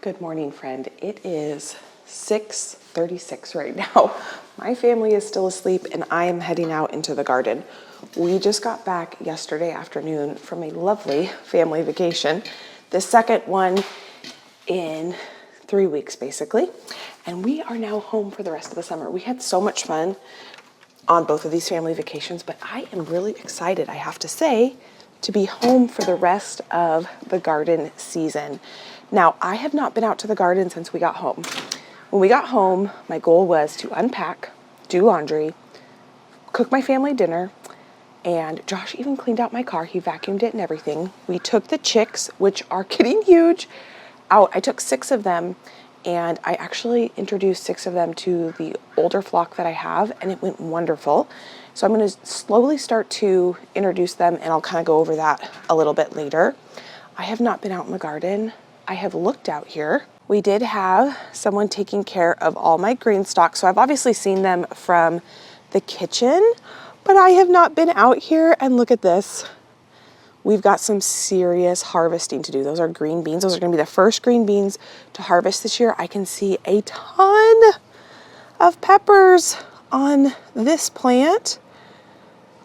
Good morning, friend. It is 6:36 right now. My family is still asleep and I am heading out into the garden. We just got back yesterday afternoon from a lovely family vacation, the second one in 3 weeks basically, and we are now home for the rest of the summer. We had so much fun on both of these family vacations, but I am really excited, I have to say, to be home for the rest of the garden season. Now, I have not been out to the garden since we got home. When we got home, my goal was to unpack, do laundry, cook my family dinner, and Josh even cleaned out my car. He vacuumed it and everything. We took the chicks, which are getting huge, out. I took 6 of them, and I actually introduced 6 of them to the older flock that I have, and it went wonderful. So I'm going to slowly start to introduce them, and I'll kind of go over that a little bit later. I have not been out in the garden. I have looked out here. We did have someone taking care of all my green stalks, so I've obviously seen them from the kitchen, but I have not been out here, and look at this. We've got some serious harvesting to do. Those are green beans. Those are going to be the first green beans to harvest this year. I can see a ton of peppers on this plant.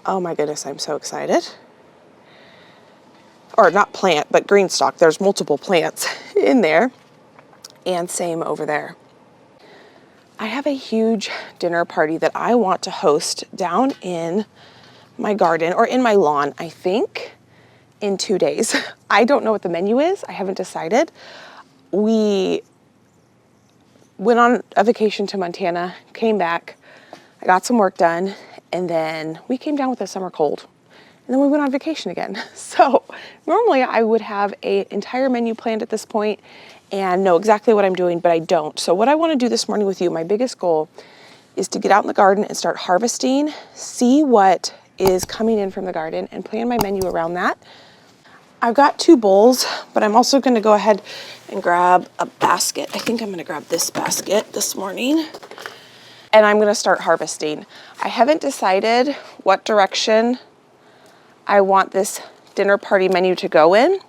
Oh my goodness, I'm so excited. Or not plant, but green stalk. There's multiple plants in there. And same over there. I have a huge dinner party that I want to host down in my garden, or in my lawn, I think, in 2 days. I don't know what the menu is. I haven't decided. We went on a vacation to Montana, came back, I got some work done, and then we came down with a summer cold. And then we went on vacation again. So normally I would have an entire menu planned at this point and know exactly what I'm doing, but I don't. So what I want to do this morning with you, my biggest goal, is to get out in the garden and start harvesting, see what is coming in from the garden, and plan my menu around that. I've got 2 bowls, but I'm also going to go ahead and grab a basket. I think I'm going to grab this basket this morning, and I'm going to start harvesting. I haven't decided what direction I want this dinner party menu to go in.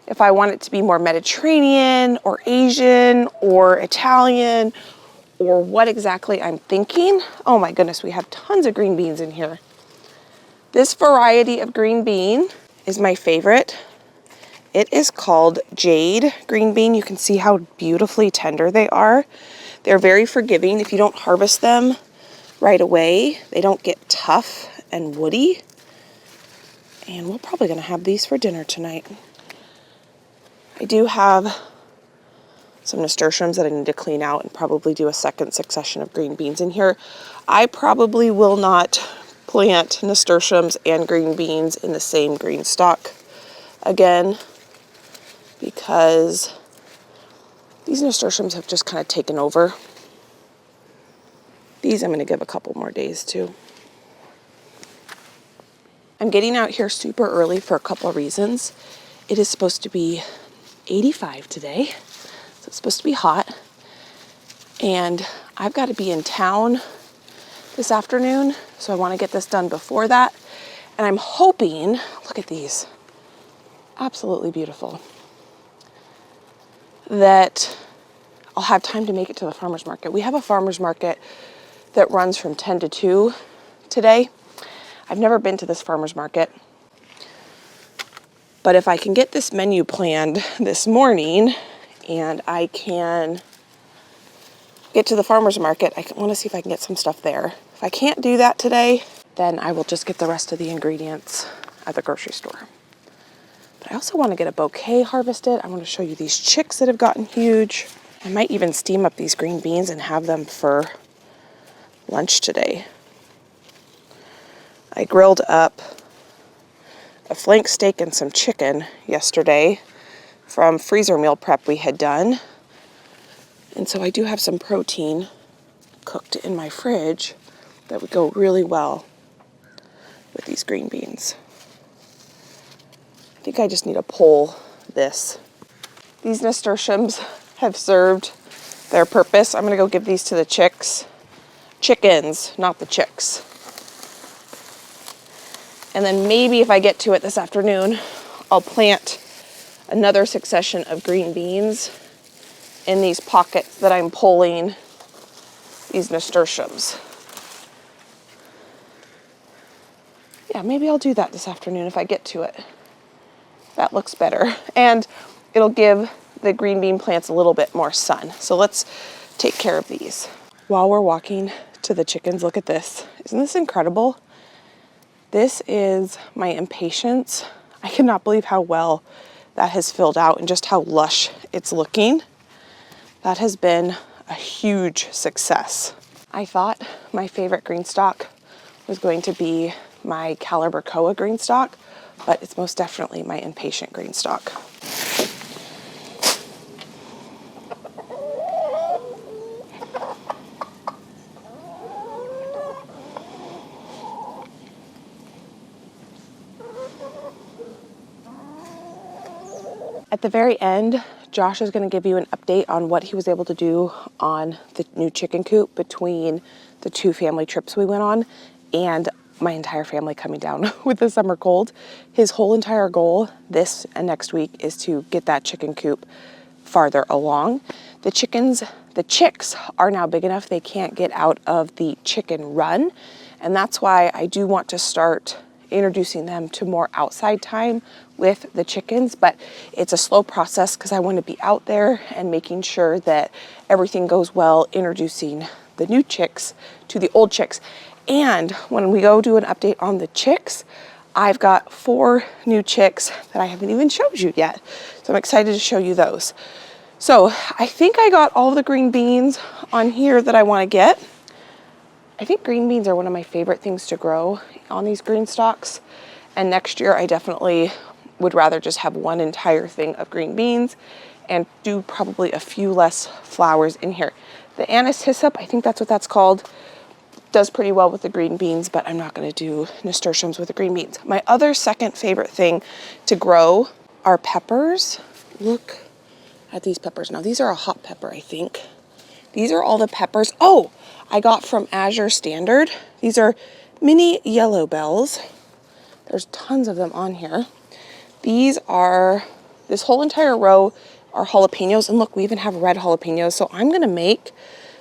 If I want it to be more Mediterranean or Asian or Italian, or what exactly I'm thinking. Oh my goodness, we have tons of green beans in here. This variety of green bean is my favorite. It is called Jade green bean. You can see how beautifully tender they are. They're very forgiving. If you don't harvest them right away, they don't get tough and woody. And we're probably going to have these for dinner tonight. I do have some nasturtiums that I need to clean out and probably do a second succession of green beans in here. I probably will not plant nasturtiums and green beans in the same green stalk again, because these nasturtiums have just kind of taken over. These I'm going to give a couple more days to. I'm getting out here super early for a couple of reasons. It is supposed to be 85 today, so it's supposed to be hot. And I've got to be in town this afternoon, so I want to get this done before that. And I'm hoping, look at these, absolutely beautiful, that I'll have time to make it to the farmer's market. We have a farmer's market that runs from 10 to 2 today. I've never been to this farmer's market, but if I can get this menu planned this morning and I can get to the farmer's market, I want to see if I can get some stuff there. If I can't do that today, then I will just get the rest of the ingredients at the grocery store. But I also want to get a bouquet harvested. I want to show you these chicks that have gotten huge. I might even steam up these green beans and have them for lunch today. I grilled up a flank steak and some chicken yesterday from freezer meal prep we had done. And so I do have some protein cooked in my fridge that would go really well with these green beans. I think I just need to pull this. These nasturtiums have served their purpose. I'm gonna go give these to the chicks. Chickens, not the chicks. And then maybe if I get to it this afternoon, I'll plant another succession of green beans in these pockets that I'm pulling these nasturtiums. Yeah, maybe I'll do that this afternoon if I get to it. That looks better. And it'll give the green bean plants a little bit more sun. So let's take care of these. While we're walking to the chickens, look at this. Isn't this incredible? This is my impatiens. I cannot believe how well that has filled out and just how lush it's looking. That has been a huge success. I thought my favorite green stalk was going to be my Calibrachoa green stalk, but it's most definitely my impatient green stalk. At the very end, Josh is going to give you an update on what he was able to do on the new chicken coop between the 2 family trips we went on and my entire family coming down with the summer cold. His whole entire goal this and next week is to get that chicken coop farther along. The chicks are now big enough they can't get out of the chicken run, and that's why I do want to start introducing them to more outside time with the chickens, but it's a slow process because I want to be out there and making sure that everything goes well, introducing the new chicks to the old chicks. And when we go do an update on the chicks, I've got 4 new chicks that I haven't even showed you yet. So I'm excited to show you those. So I think I got all the green beans on here that I want to get. I think green beans are one of my favorite things to grow on these green stalks. And next year I definitely would rather just have one entire thing of green beans and do probably a few less flowers in here. The anise hyssop, I think that's what that's called, does pretty well with the green beans, but I'm not going to do nasturtiums with the green beans. My other second favorite thing to grow are peppers. Look at these peppers. Now these are a hot pepper, I think. These are all the peppers. Oh, I got from Azure Standard. These are mini yellow bells. There's tons of them on here. These are, this whole entire row are jalapenos. And look, we even have red jalapenos. So I'm going to make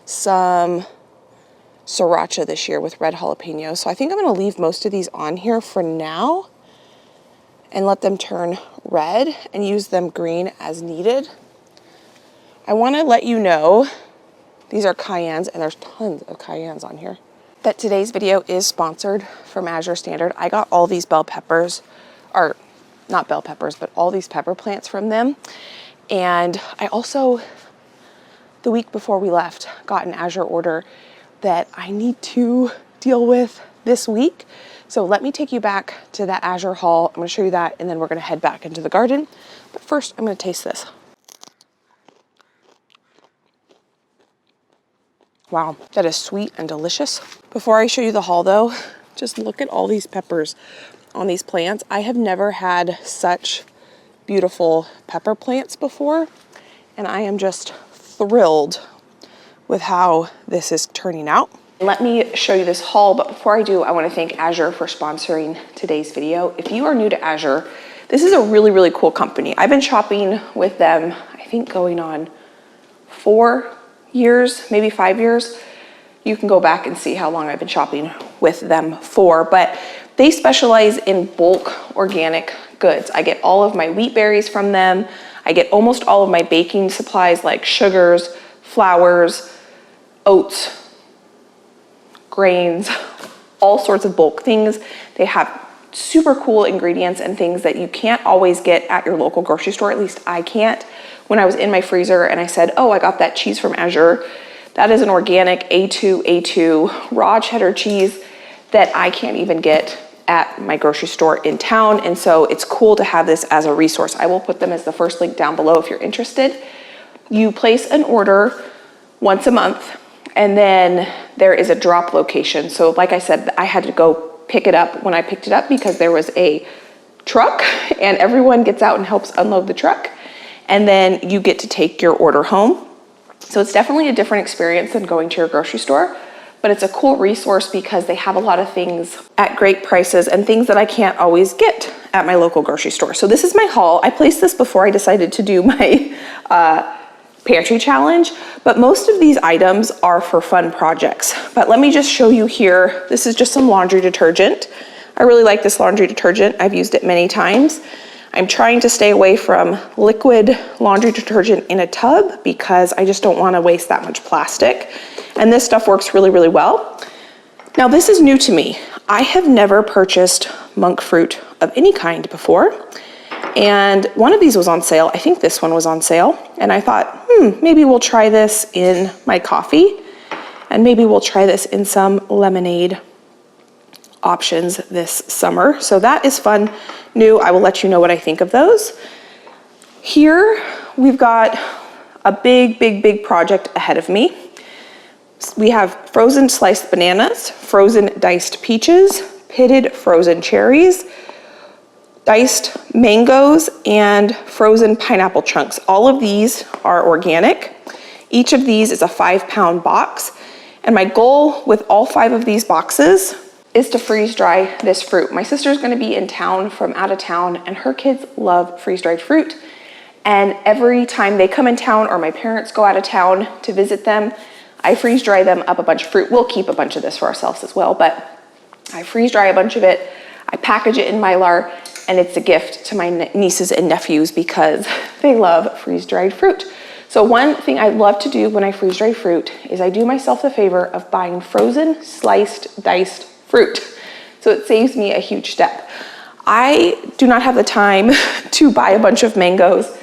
some sriracha this year with red jalapenos. So I think I'm going to leave most of these on here for now and let them turn red and use them green as needed. I want to let you know, these are cayennes, and there's tons of cayennes on here, that today's video is sponsored from Azure Standard. I got all these bell peppers, or not bell peppers, but all these pepper plants from them. And I also, the week before we left, got an Azure order that I need to deal with this week. So let me take you back to that Azure haul. I'm going to show you that, and then we're going to head back into the garden. But first, I'm going to taste this. Wow, that is sweet and delicious. Before I show you the haul though, just look at all these peppers on these plants. I have never had such beautiful pepper plants before, and I am just thrilled with how this is turning out. Let me show you this haul, but before I do, I want to thank Azure for sponsoring today's video. If you are new to Azure, this is a really, really cool company. I've been shopping with them, I think going on 4 years, maybe 5 years. You can go back and see how long I've been shopping with them for, but they specialize in bulk organic goods. I get all of my wheat berries from them. I get almost all of my baking supplies like sugars, flours, oats, grains, all sorts of bulk things. They have super cool ingredients and things that you can't always get at your local grocery store. At least I can't. When I was in my freezer and I said, oh, I got that cheese from Azure, that is an organic A2 raw cheddar cheese that I can't even get at my grocery store in town. And so it's cool to have this as a resource. I will put them as the first link down below if you're interested. You place an order once a month, and then there is a drop location. So like I said, I had to go pick it up when I picked it up because there was a truck and everyone gets out and helps unload the truck. And then you get to take your order home. So it's definitely a different experience than going to your grocery store, but it's a cool resource because they have a lot of things at great prices and things that I can't always get at my local grocery store. So this is my haul. I placed this before I decided to do my pantry challenge, but most of these items are for fun projects. But let me just show you here. This is just some laundry detergent. I really like this laundry detergent. I've used it many times. I'm trying to stay away from liquid laundry detergent in a tub because I just don't want to waste that much plastic. And this stuff works really, really well. Now this is new to me. I have never purchased monk fruit of any kind before. And one of these was on sale. I think this one was on sale. And I thought, maybe we'll try this in my coffee. And maybe we'll try this in some lemonade options this summer. So that is fun, new. I will let you know what I think of those. Here, we've got a big, big, big project ahead of me. We have frozen sliced bananas, frozen diced peaches, pitted frozen cherries, diced mangoes, and frozen pineapple chunks. All of these are organic. Each of these is a 5-pound box. And my goal with all 5 of these boxes is to freeze dry this fruit. My sister's gonna be in town from out of town, and her kids love freeze-dried fruit. And every time they come in town or my parents go out of town to visit them, I freeze dry them up a bunch of fruit. We'll keep a bunch of this for ourselves as well, but I freeze dry a bunch of it. I package it in Mylar, and it's a gift to my nieces and nephews because they love freeze-dried fruit. So one thing I love to do when I freeze-dry fruit is I do myself the favor of buying frozen, sliced, diced fruit. So it saves me a huge step. I do not have the time to buy a bunch of mangoes.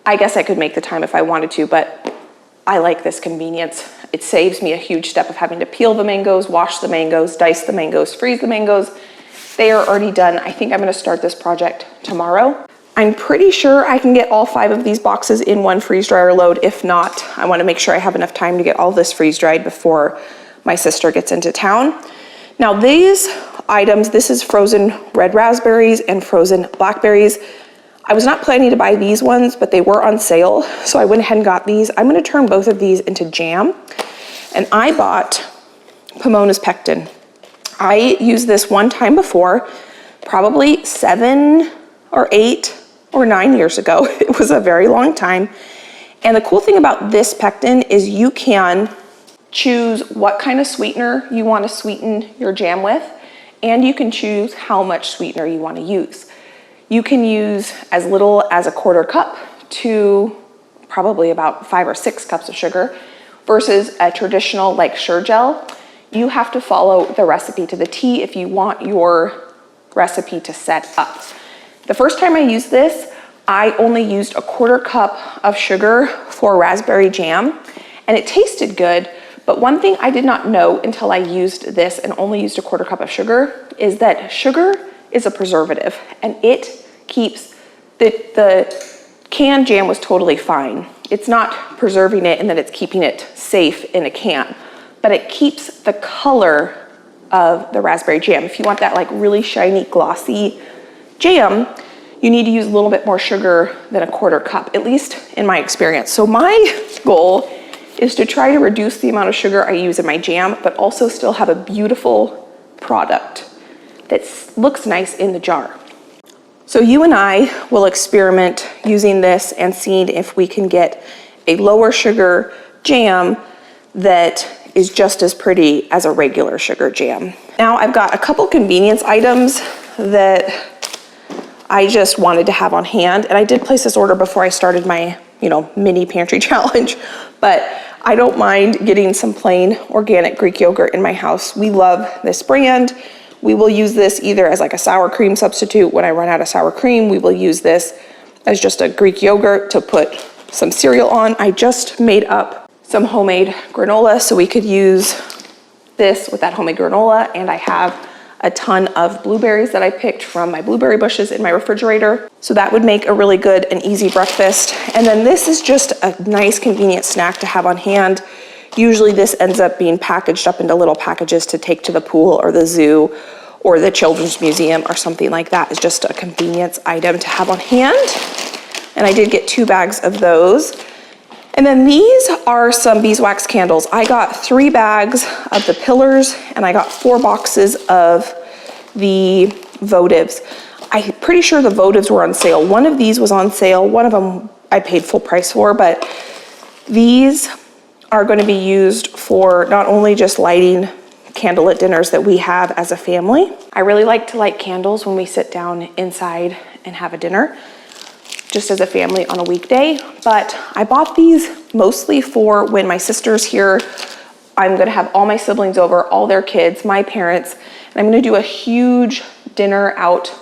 I guess I could make the time if I wanted to, but I like this convenience. It saves me a huge step of having to peel the mangoes, wash the mangoes, dice the mangoes, freeze the mangoes. They are already done. I think I'm gonna start this project tomorrow. I'm pretty sure I can get all 5 of these boxes in one freeze dryer load. If not, I wanna make sure I have enough time to get all this freeze dried before my sister gets into town. Now these items, this is frozen red raspberries and frozen blackberries. I was not planning to buy these ones, but they were on sale, so I went ahead and got these. I'm gonna turn both of these into jam. And I bought Pomona's pectin. I used this one time before, probably 7 or 8 or 9 years ago. It was a very long time. And the cool thing about this pectin is you can choose what kind of sweetener you want to sweeten your jam with, and you can choose how much sweetener you want to use. You can use as little as a 1/4 cup to probably about 5 or 6 cups of sugar versus a traditional like Sure-Gel. You have to follow the recipe to the T if you want your recipe to set up. The first time I used this, I only used a 1/4 cup of sugar for raspberry jam, and it tasted good. But one thing I did not know until I used this and only used a 1/4 cup of sugar is that sugar is a preservative, and it keeps the canned jam was totally fine. It's not preserving it and then it's keeping it safe in a can, but it keeps the color of the raspberry jam. If you want that like really shiny, glossy jam, you need to use a little bit more sugar than a 1/4 cup, at least in my experience. So my goal is to try to reduce the amount of sugar I use in my jam, but also still have a beautiful product that looks nice in the jar. So you and I will experiment using this and seeing if we can get a lower sugar jam that is just as pretty as a regular sugar jam. Now I've got a couple convenience items that I just wanted to have on hand, and I did place this order before I started my, mini pantry challenge, but I don't mind getting some plain organic Greek yogurt in my house. We love this brand. We will use this either as like a sour cream substitute. When I run out of sour cream, we will use this as just a Greek yogurt to put some cereal on. I just made up some homemade granola, so we could use this with that homemade granola, and I have a ton of blueberries that I picked from my blueberry bushes in my refrigerator. So that would make a really good and easy breakfast. And then this is just a nice convenient snack to have on hand. Usually this ends up being packaged up into little packages to take to the pool or the zoo or the children's museum or something like that. It's just a convenience item to have on hand. And I did get 2 bags of those. And then these are some beeswax candles. I got 3 bags of the pillars, and I got 4 boxes of the votives. I'm pretty sure the votives were on sale. One of these was on sale. One of them I paid full price for, but These are going to be used for not only just lighting candlelit dinners that we have as a family. I really like to light candles when we sit down inside and have a dinner, just as a family on a weekday. But I bought these mostly for when my sister's here. I'm gonna have all my siblings over, all their kids, my parents, and I'm gonna do a huge dinner out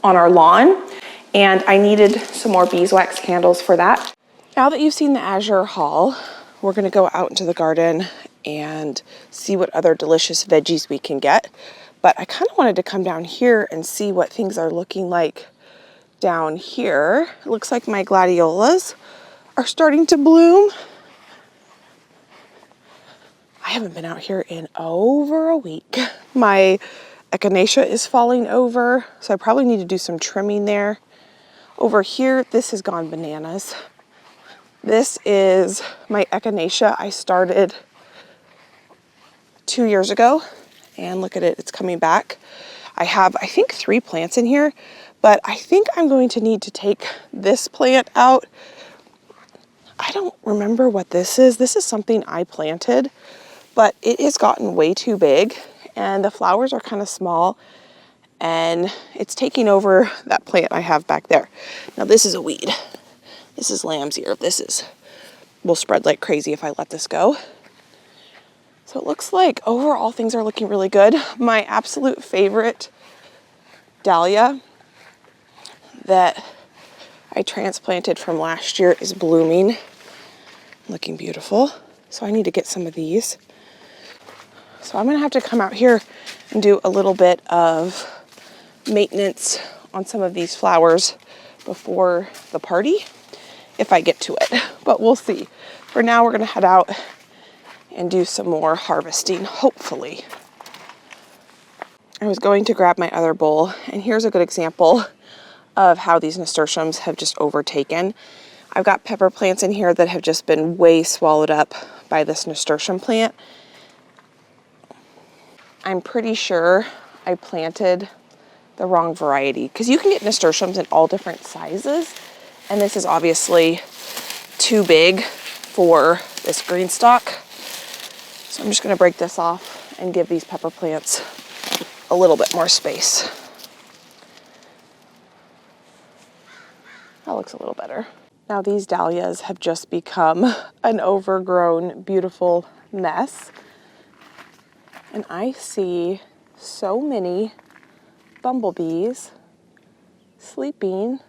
on our lawn. And I needed some more beeswax candles for that. Now that you've seen the Azure haul, we're gonna go out into the garden and see what other delicious veggies we can get. But I kind of wanted to come down here and see what things are looking like down here. It looks like my gladiolas are starting to bloom. I haven't been out here in over a week. My echinacea is falling over, so I probably need to do some trimming there. Over here, this has gone bananas. This is my echinacea I started 2 years ago, and look at it, it's coming back. I have, I think, 3 plants in here, but I think I'm going to need to take this plant out. I don't remember what this is. This is something I planted, but it has gotten way too big and the flowers are kind of small and it's taking over that plant I have back there. Now this is a weed. This is lamb's ear. Will spread like crazy if I let this go. So it looks like overall things are looking really good. My absolute favorite dahlia that I transplanted from last year is blooming, looking beautiful. So I need to get some of these. So I'm gonna have to come out here and do a little bit of maintenance on some of these flowers before the party, if I get to it, but we'll see. For now, we're gonna head out and do some more harvesting, hopefully. I was going to grab my other bowl, and here's a good example of how these nasturtiums have just overtaken. I've got pepper plants in here that have just been way swallowed up by this nasturtium plant. I'm pretty sure I planted the wrong variety because you can get nasturtiums in all different sizes, and this is obviously too big for this green stalk. So I'm just gonna break this off and give these pepper plants a little bit more space. That looks a little better. Now these dahlias have just become an overgrown, beautiful mess. And I see so many bumblebees sleeping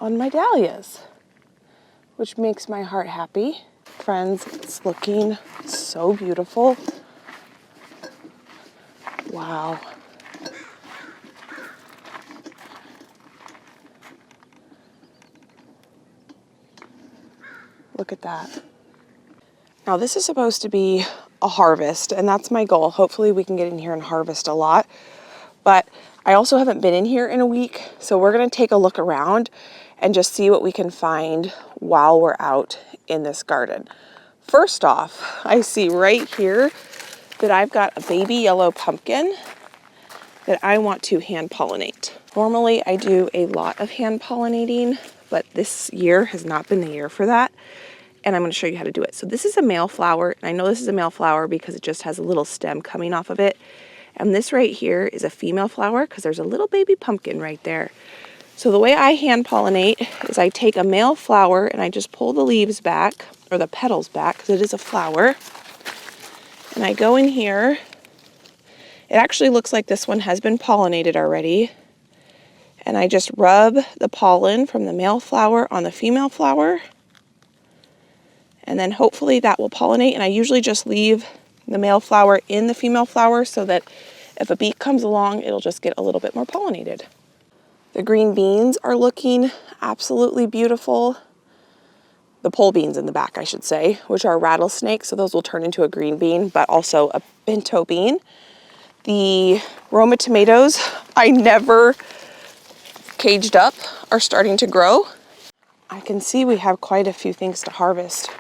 on my dahlias, which makes my heart happy. Friends, it's looking so beautiful. Wow. Look at that. Now this is supposed to be a harvest, and that's my goal. Hopefully we can get in here and harvest a lot. But I also haven't been in here in a week, so we're gonna take a look around and just see what we can find while we're out in this garden. First off, I see right here that I've got a baby yellow pumpkin that I want to hand pollinate. Normally I do a lot of hand pollinating, but this year has not been the year for that. And I'm going to show you how to do it. So this is a male flower, and I know this is a male flower because it just has a little stem coming off of it. And this right here is a female flower because there's a little baby pumpkin right there. So the way I hand pollinate is I take a male flower and I just pull the leaves back, or the petals back, because it is a flower. And I go in here. It actually looks like this one has been pollinated already. And I just rub the pollen from the male flower on the female flower. And then hopefully that will pollinate, and I usually just leave the male flower in the female flower so that if a bee comes along, it'll just get a little bit more pollinated. The green beans are looking absolutely beautiful. The pole beans in the back, I should say, which are rattlesnakes, so those will turn into a green bean, but also a pinto bean. The Roma tomatoes, I never caged up, are starting to grow. I can see we have quite a few things to harvest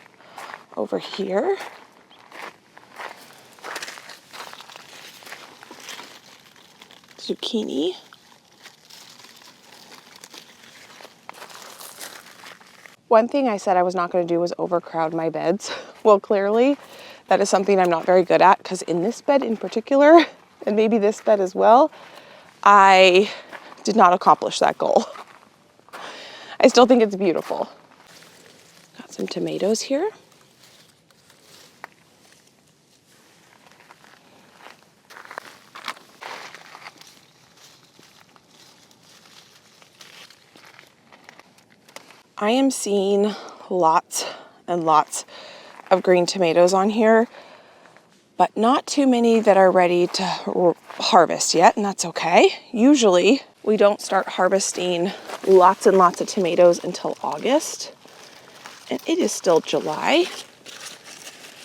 over here. Zucchini. One thing I said I was not going to do was overcrowd my beds. Well, clearly that is something I'm not very good at, because in this bed in particular, and maybe this bed as well, I did not accomplish that goal. I still think it's beautiful. Got some tomatoes here. I am seeing lots and lots of green tomatoes on here, but not too many that are ready to harvest yet, and that's okay. Usually we don't start harvesting lots and lots of tomatoes until August, and it is still July.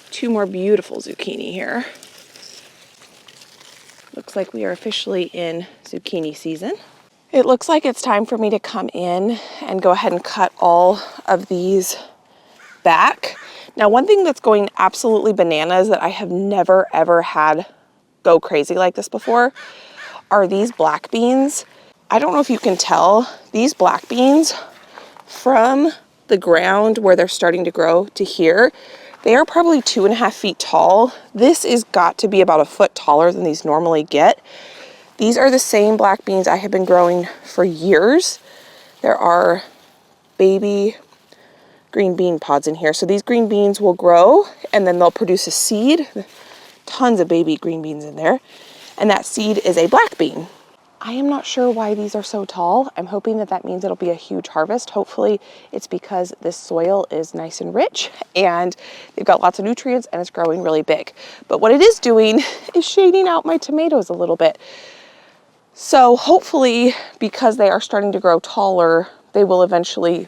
Two more beautiful zucchini here. Looks like we are officially in zucchini season. It looks like it's time for me to come in and go ahead and cut all of these back. Now, one thing that's going absolutely bananas that I have never ever had go crazy like this before are these black beans. I don't know if you can tell, these black beans from the ground where they're starting to grow to here, they are probably 2.5 feet tall. This is got to be about a foot taller than these normally get. These are the same black beans I have been growing for years. There are baby green bean pods in here. So these green beans will grow and then they'll produce a seed. Tons of baby green beans in there. And that seed is a black bean. I am not sure why these are so tall. I'm hoping that that means it'll be a huge harvest. Hopefully it's because this soil is nice and rich and they've got lots of nutrients and it's growing really big. But what it is doing is shading out my tomatoes a little bit. So hopefully, because they are starting to grow taller, they will eventually,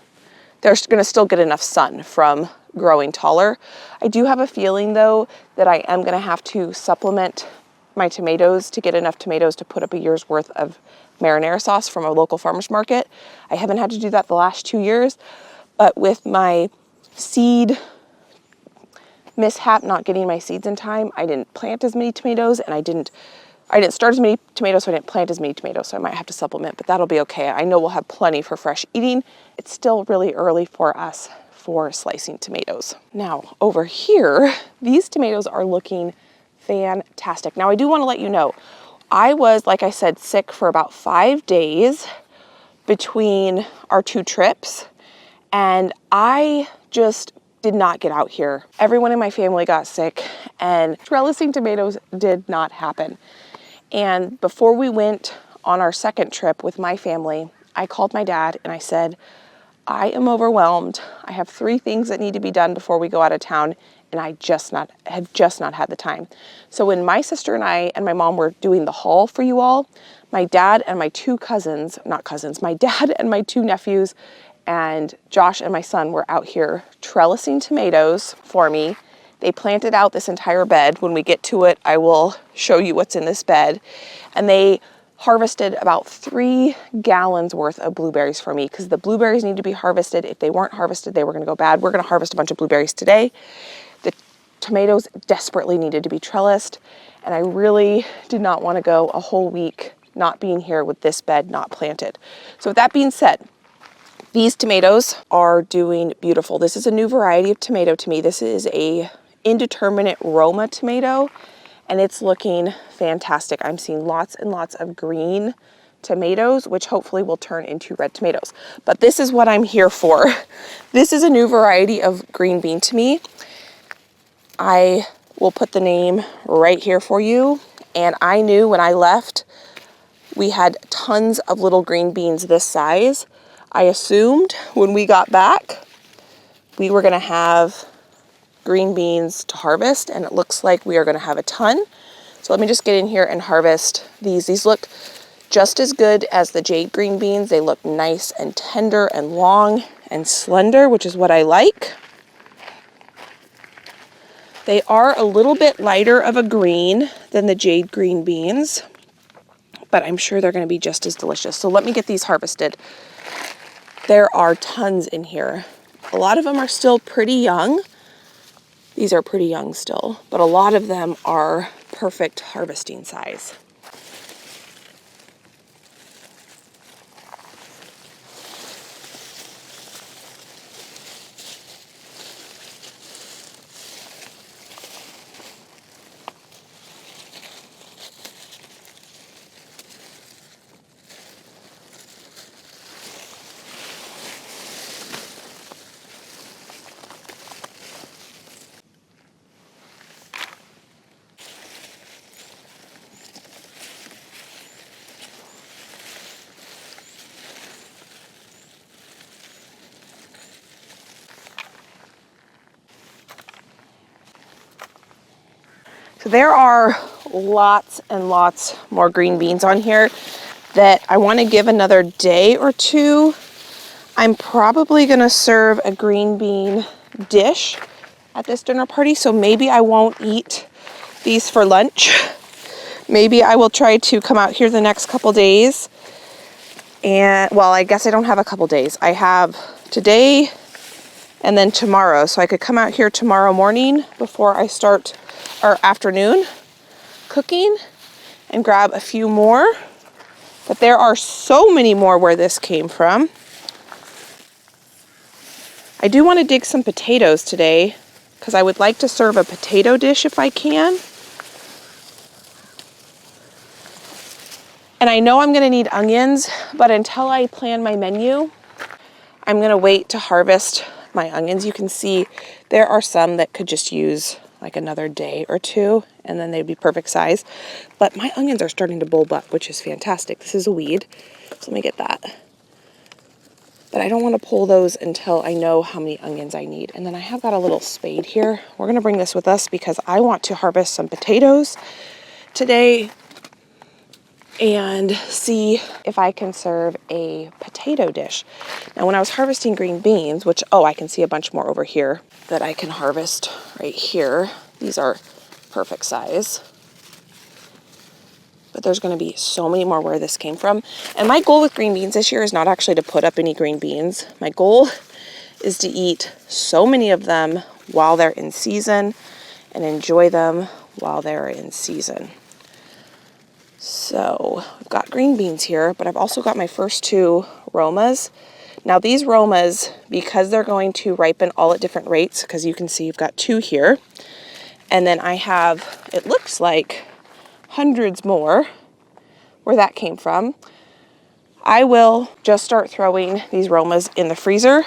they're going to still get enough sun from growing taller. I do have a feeling though that I am going to have to supplement my tomatoes to get enough tomatoes to put up a year's worth of marinara sauce from a local farmer's market. I haven't had to do that the last 2 years, but with my seed mishap, not getting my seeds in time, I didn't plant as many tomatoes and I didn't start as many tomatoes, so I didn't plant as many tomatoes, so I might have to supplement, but that'll be okay. I know we'll have plenty for fresh eating. It's still really early for us for slicing tomatoes. Now, over here, these tomatoes are looking fantastic. Now, I do want to let you know, I was, like I said, sick for about 5 days between our 2 trips, and I just did not get out here. Everyone in my family got sick, and trellising tomatoes did not happen. And before we went on our second trip with my family, I called my dad and I said, I am overwhelmed. I have 3 things that need to be done before we go out of town, and I have just not had the time. So when my sister and I and my mom were doing the haul for you all, my dad and my 2 cousins, my dad and my 2 nephews and Josh and my son were out here trellising tomatoes for me. They planted out this entire bed. When we get to it, I will show you what's in this bed. And they harvested about 3 gallons worth of blueberries for me, because the blueberries need to be harvested. If they weren't harvested, they were going to go bad. We're going to harvest a bunch of blueberries today. The tomatoes desperately needed to be trellised, and I really did not want to go a whole week not being here with this bed not planted. So with that being said, these tomatoes are doing beautiful. This is a new variety of tomato to me. This is a indeterminate Roma tomato, and it's looking fantastic. I'm seeing lots and lots of green tomatoes, which hopefully will turn into red tomatoes. But this is what I'm here for. This is a new variety of green bean to me. I will put the name right here for you. And I knew when I left, we had tons of little green beans this size. I assumed when we got back, we were gonna have green beans to harvest, and it looks like we are gonna have a ton. So let me just get in here and harvest these. These look just as good as the jade green beans. They look nice and tender and long and slender, which is what I like. They are a little bit lighter of a green than the jade green beans, but I'm sure they're gonna be just as delicious. So let me get these harvested. There are tons in here. A lot of them are still pretty young. These are pretty young still, but a lot of them are perfect harvesting size. So there are lots and lots more green beans on here that I want to give another day or two. I'm probably going to serve a green bean dish at this dinner party, so maybe I won't eat these for lunch. Maybe I will try to come out here the next couple days. And, well, I guess I don't have a couple days. I have today and then tomorrow. So I could come out here tomorrow morning before I start, or afternoon, cooking and grab a few more. But there are so many more where this came from. I do want to dig some potatoes today because I would like to serve a potato dish if I can. And I know I'm going to need onions, but until I plan my menu, I'm going to wait to harvest my onions. You can see there are some that could just use like another day or two, and then they'd be perfect size. But my onions are starting to bulb up, which is fantastic. This is a weed, so let me get that. But I don't want to pull those until I know how many onions I need. And then I have got a little spade here. We're going to bring this with us because I want to harvest some potatoes today and see if I can serve a potato dish. Now, when I was harvesting green beans, which, oh, I can see a bunch more over here that I can harvest right here. These are perfect size. But there's going to be so many more where this came from. And my goal with green beans this year is not actually to put up any green beans. My goal is to eat so many of them while they're in season and enjoy them while they're in season. So I've got green beans here, but I've also got my first two Romas. Now these Romas, because they're going to ripen all at different rates, because you can see you've got two here, and then I have, it looks like, hundreds more where that came from. I will just start throwing these Romas in the freezer,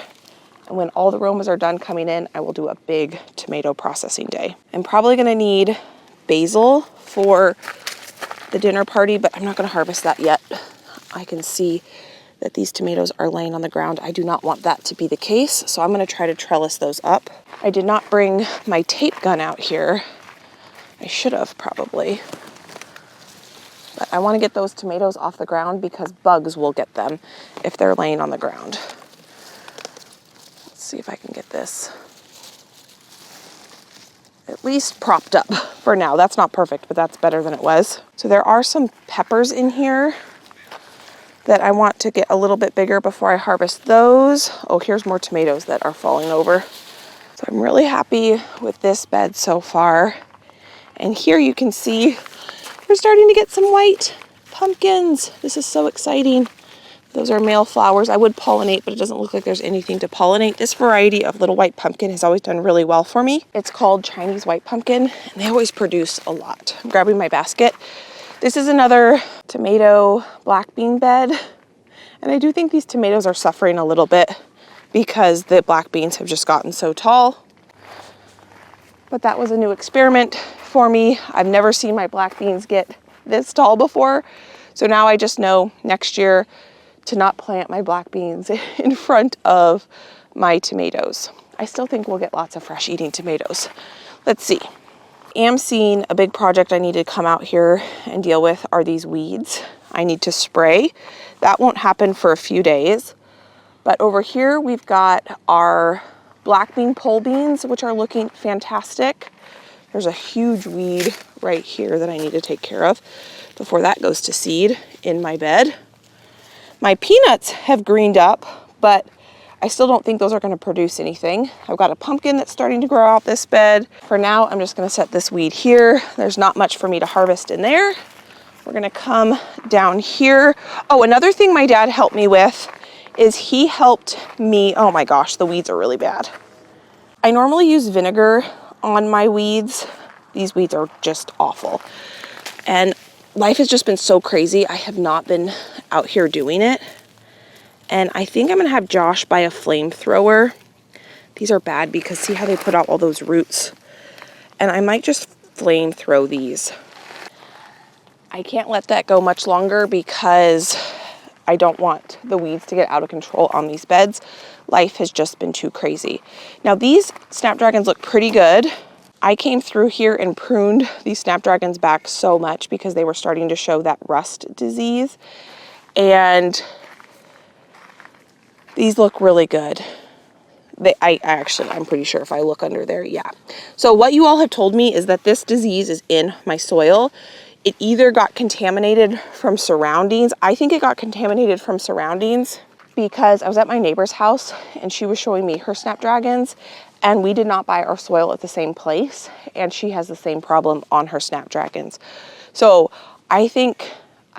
and when all the Romas are done coming in, I will do a big tomato processing day. I'm probably going to need basil for the dinner party, but I'm not going to harvest that yet. I can see that these tomatoes are laying on the ground. I do not want that to be the case, so I'm going to try to trellis those up. I did not bring my tape gun out here. I should have probably. But I want to get those tomatoes off the ground because bugs will get them if they're laying on the ground. Let's see if I can get this at least propped up for now. That's not perfect, but that's better than it was. So there are some peppers in here that I want to get a little bit bigger before I harvest those. Oh, here's more tomatoes that are falling over. So I'm really happy with this bed so far. And here you can see we're starting to get some white pumpkins. This is so exciting. Those are male flowers. I would pollinate, but it doesn't look like there's anything to pollinate. This variety of little white pumpkin has always done really well for me. It's called Chinese white pumpkin, and they always produce a lot. I'm grabbing my basket. This is another tomato black bean bed, and I do think these tomatoes are suffering a little bit because the black beans have just gotten so tall. But that was a new experiment for me. I've never seen my black beans get this tall before, so now I just know next year to not plant my black beans in front of my tomatoes. I still think we'll get lots of fresh eating tomatoes. Let's see. Am seeing a big project I need to come out here and deal with are these weeds. I need to spray. That won't happen for a few days. But over here we've got our black bean pole beans, which are looking fantastic. There's a huge weed right here that I need to take care of before that goes to seed in my bed. My peanuts have greened up, but I still don't think those are going to produce anything. I've got a pumpkin that's starting to grow out this bed. For now, I'm just going to set this weed here. There's not much for me to harvest in there. We're going to come down here. Oh, another thing my dad helped me with is he helped me, oh my gosh, the weeds are really bad. I normally use vinegar on my weeds. These weeds are just awful. And life has just been so crazy. I have not been out here doing it. And I think I'm gonna have Josh buy a flamethrower. These are bad because see how they put out all those roots? And I might just flamethrow these. I can't let that go much longer because I don't want the weeds to get out of control on these beds. Life has just been too crazy. Now these snapdragons look pretty good. I came through here and pruned these snapdragons back so much because they were starting to show that rust disease. And these look really good. I'm pretty sure if I look under there, yeah. So what you all have told me is that this disease is in my soil. It either got contaminated from surroundings. I think it got contaminated from surroundings because I was at my neighbor's house and she was showing me her snapdragons, and we did not buy our soil at the same place, and she has the same problem on her snapdragons. So I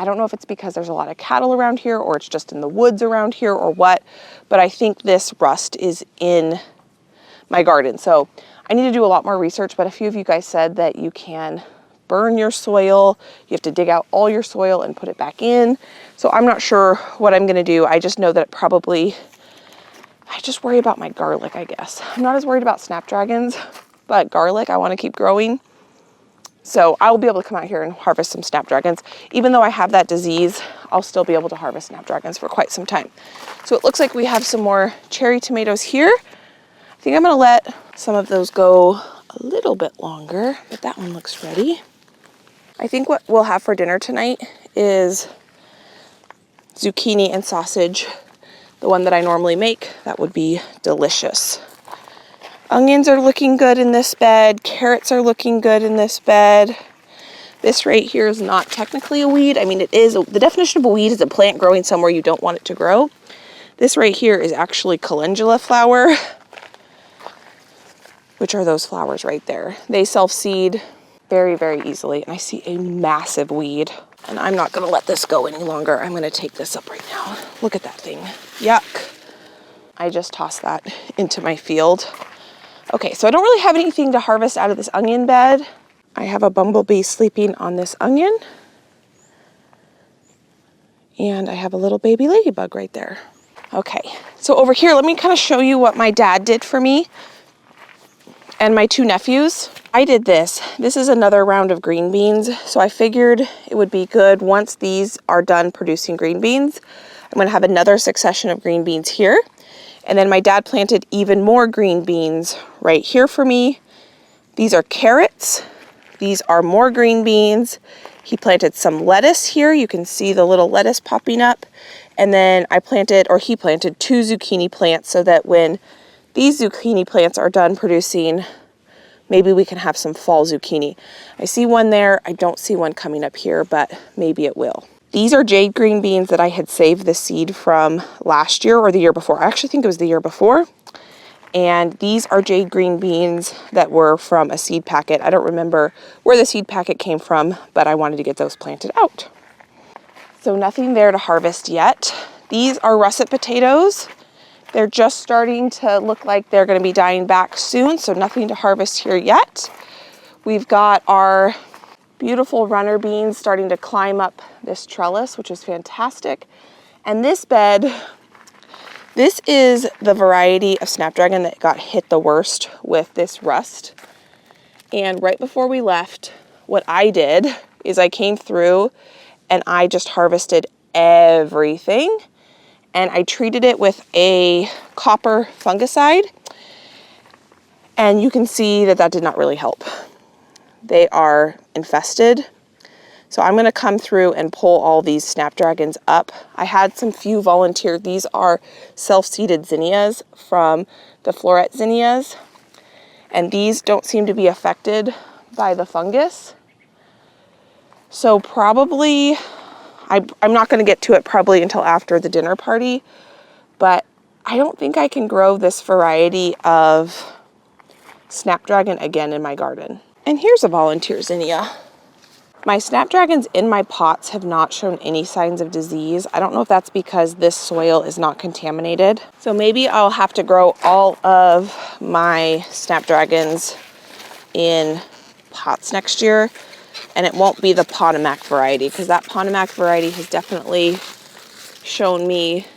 don't know if it's because there's a lot of cattle around here or it's just in the woods around here or what, but I think this rust is in my garden. So I need to do a lot more research, but a few of you guys said that you can burn your soil. You have to dig out all your soil and put it back in. So I'm not sure what I'm gonna do. I just know that I just worry about my garlic, I guess. I'm not as worried about snapdragons, but garlic I wanna keep growing. So I will be able to come out here and harvest some snapdragons. Even though I have that disease, I'll still be able to harvest snapdragons for quite some time. So it looks like we have some more cherry tomatoes here. I think I'm gonna let some of those go a little bit longer, but that one looks ready. I think what we'll have for dinner tonight is zucchini and sausage, the one that I normally make. That would be delicious. Onions are looking good in this bed. Carrots are looking good in this bed. This right here is not technically a weed. I mean, it is. The definition of a weed is a plant growing somewhere you don't want it to grow. This right here is actually calendula flower, which are those flowers right there. They self-seed very, very easily. And I see a massive weed, and I'm not gonna let this go any longer. I'm gonna take this up right now. Look at that thing. Yuck. I just tossed that into my field. Okay, so I don't really have anything to harvest out of this onion bed. I have a bumblebee sleeping on this onion. And I have a little baby ladybug right there. Okay, so over here, let me kind of show you what my dad did for me and my two nephews. I did this. This is another round of green beans. So I figured it would be good once these are done producing green beans. I'm gonna have another succession of green beans here. And then my dad planted even more green beans right here for me. These are carrots. These are more green beans. He planted some lettuce here. You can see the little lettuce popping up. And then he planted 2 zucchini plants so that when these zucchini plants are done producing, maybe we can have some fall zucchini. I see one there. I don't see one coming up here, but maybe it will. These are jade green beans that I had saved the seed from last year or the year before. I actually think it was the year before. And these are jade green beans that were from a seed packet. I don't remember where the seed packet came from, but I wanted to get those planted out. So nothing there to harvest yet. These are russet potatoes. They're just starting to look like they're going to be dying back soon, so nothing to harvest here yet. We've got our beautiful runner beans starting to climb up this trellis, which is fantastic. And this bed, this is the variety of snapdragon that got hit the worst with this rust. And right before we left, what I did is I came through and I just harvested everything. And I treated it with a copper fungicide. And you can see that that did not really help. They are infested. So I'm gonna come through and pull all these snapdragons up. I had some few volunteer. These are self-seeded zinnias from the Floret zinnias. And these don't seem to be affected by the fungus. So probably, I'm not gonna get to it probably until after the dinner party, but I don't think I can grow this variety of snapdragon again in my garden. And here's a volunteer zinnia. My snapdragons in my pots have not shown any signs of disease. I don't know if that's because this soil is not contaminated. So maybe I'll have to grow all of my snapdragons in pots next year. And it won't be the Potomac variety, because that Potomac variety has definitely shown me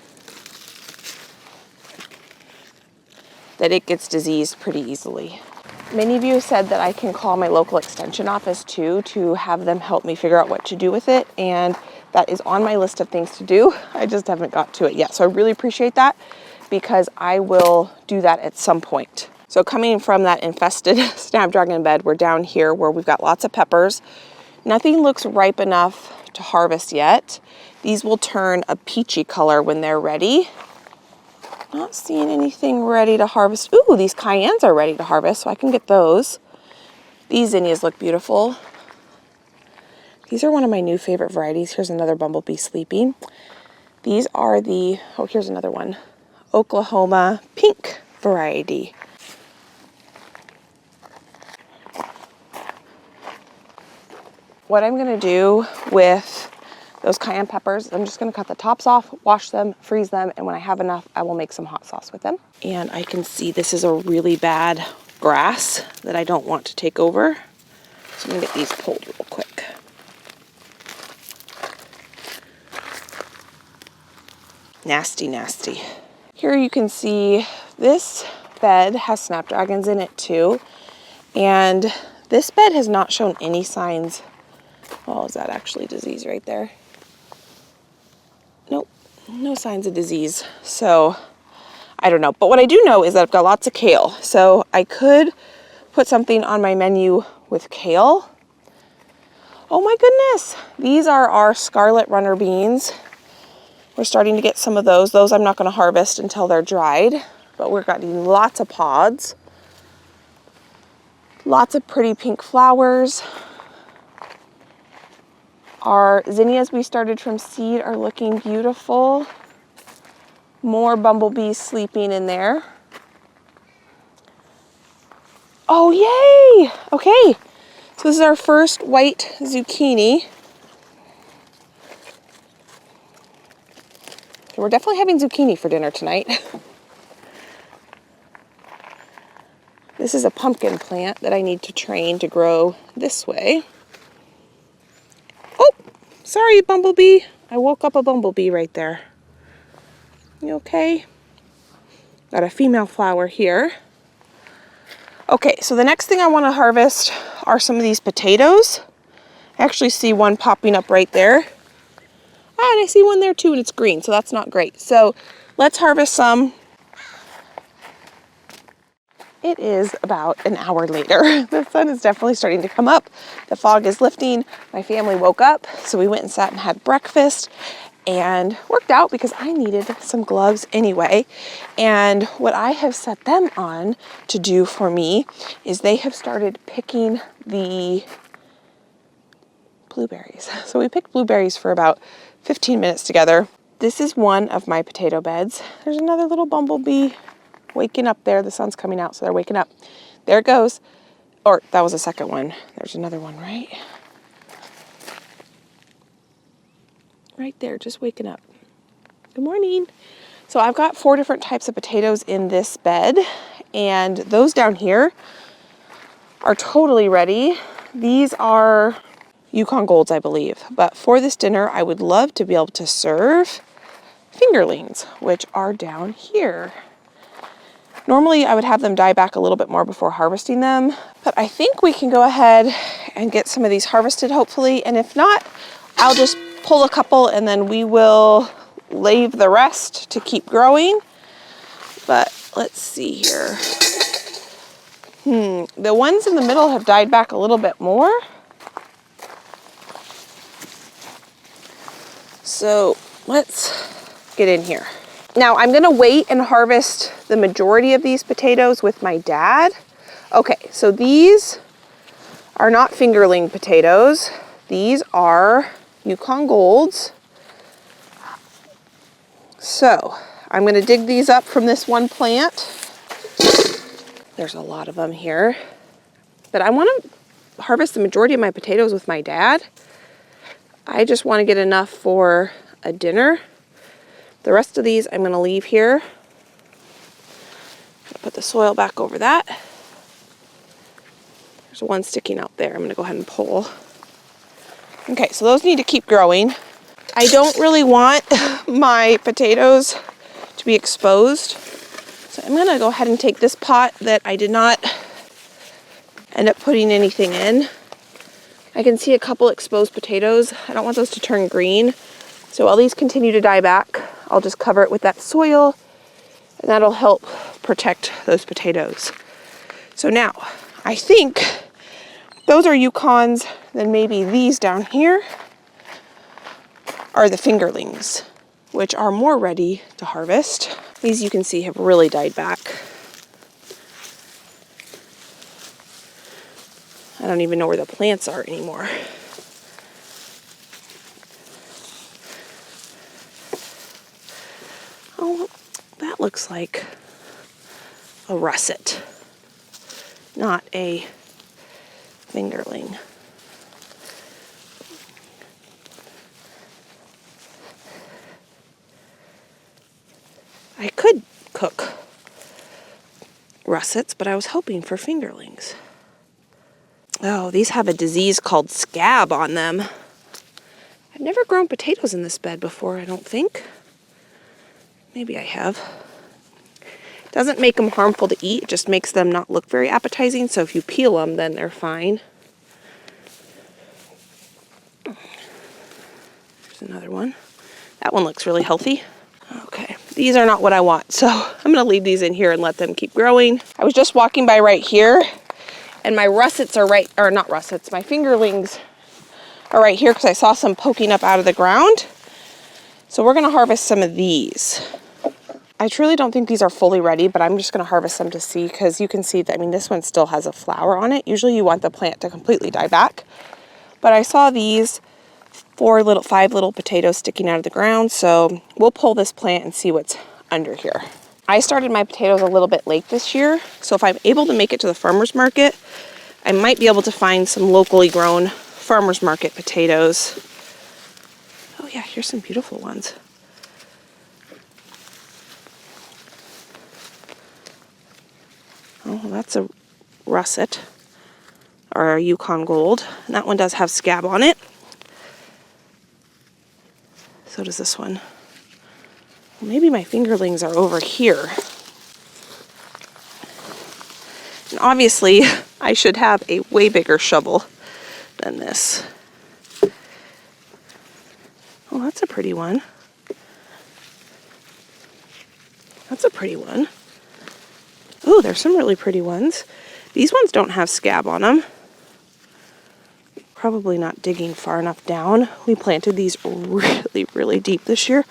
that it gets diseased pretty easily. Many of you said that I can call my local extension office too to have them help me figure out what to do with it, and that is on my list of things to do. I just haven't got to it yet. So I really appreciate that, because I will do that at some point. So coming from that infested snapdragon bed, we're down here where we've got lots of peppers. Nothing looks ripe enough to harvest yet. These will turn a peachy color when they're ready. Not seeing anything ready to harvest. Ooh, these cayennes are ready to harvest, so I can get those. These zinnias look beautiful. These are one of my new favorite varieties. Here's another bumblebee sleeping. These are the, oh, here's another one, Oklahoma pink variety. What I'm gonna do with those cayenne peppers, I'm just gonna cut the tops off, wash them, freeze them, and when I have enough, I will make some hot sauce with them. And I can see this is a really bad grass that I don't want to take over. So I'm gonna get these pulled real quick. Nasty, nasty. Here you can see this bed has snapdragons in it too. And this bed has not shown any signs. Oh, is that actually disease right there? Nope, no signs of disease. So I don't know. But what I do know is that I've got lots of kale. So I could put something on my menu with kale. Oh my goodness. These are our scarlet runner beans. We're starting to get some of those. Those I'm not going to harvest until they're dried, but we're getting lots of pods. Lots of pretty pink flowers. Our zinnias we started from seed are looking beautiful. More bumblebees sleeping in there. Oh, yay! Okay, so this is our first white zucchini. So we're definitely having zucchini for dinner tonight. This is a pumpkin plant that I need to train to grow this way. Oh, sorry, bumblebee. I woke up a bumblebee right there. You okay? Got a female flower here. Okay, so the next thing I want to harvest are some of these potatoes. I actually see one popping up right there. Ah, and I see one there too, and it's green, so that's not great. So let's harvest some. It is about an hour later. The sun is definitely starting to come up. The fog is lifting. My family woke up, so we went and sat and had breakfast and worked out because I needed some gloves anyway. And what I have set them on to do for me is they have started picking the blueberries. So we picked blueberries for about 15 minutes together. This is one of my potato beds. There's another little bumblebee waking up there. The sun's coming out, so they're waking up. There it goes. Or that was the second one. There's another one, right? Right there, just waking up. Good morning. So I've got 4 different types of potatoes in this bed, and those down here are totally ready. These are Yukon Golds, I believe. But for this dinner, I would love to be able to serve fingerlings, which are down here. Normally, I would have them die back a little bit more before harvesting them, but I think we can go ahead and get some of these harvested, hopefully. And if not, I'll just pull a couple and then we will leave the rest to keep growing. But let's see here. The ones in the middle have died back a little bit more. So let's get in here. Now I'm gonna wait and harvest the majority of these potatoes with my dad. Okay, so these are not fingerling potatoes. These are Yukon Golds. So I'm gonna dig these up from this one plant. There's a lot of them here, but I wanna harvest the majority of my potatoes with my dad. I just wanna get enough for a dinner. The rest of these I'm going to leave here. Put the soil back over that. There's one sticking out there. I'm going to go ahead and pull. Okay, so those need to keep growing. I don't really want my potatoes to be exposed. So I'm going to go ahead and take this pot that I did not end up putting anything in. I can see a couple exposed potatoes. I don't want those to turn green. So while these continue to die back, I'll just cover it with that soil, and that'll help protect those potatoes. So now, I think those are Yukons, then maybe these down here are the fingerlings, which are more ready to harvest. These you can see have really died back. I don't even know where the plants are anymore. Oh, that looks like a russet, not a fingerling. I could cook russets, but I was hoping for fingerlings. Oh, these have a disease called scab on them. I've never grown potatoes in this bed before, I don't think. Maybe I have. Doesn't make them harmful to eat, it just makes them not look very appetizing, so if you peel them, then they're fine. There's another one. That one looks really healthy. Okay, these are not what I want, so I'm gonna leave these in here and let them keep growing. I was just walking by right here, and my russets are right, or not russets, my fingerlings are right here because I saw some poking up out of the ground. So we're gonna harvest some of these. I truly don't think these are fully ready, but I'm just gonna harvest them to see, because you can see that, I mean, this one still has a flower on it. Usually you want the plant to completely die back. But I saw these 5 little potatoes sticking out of the ground, so we'll pull this plant and see what's under here. I started my potatoes a little bit late this year, so if I'm able to make it to the farmer's market, I might be able to find some locally grown farmer's market potatoes. Oh yeah, here's some beautiful ones. Oh, that's a russet, or a Yukon Gold. And that one does have scab on it. So does this one. Well, maybe my fingerlings are over here. And obviously, I should have a way bigger shovel than this. Oh, that's a pretty one. That's a pretty one. Oh, there's some really pretty ones. These ones don't have scab on them. Probably not digging far enough down. We planted these really, really deep this year.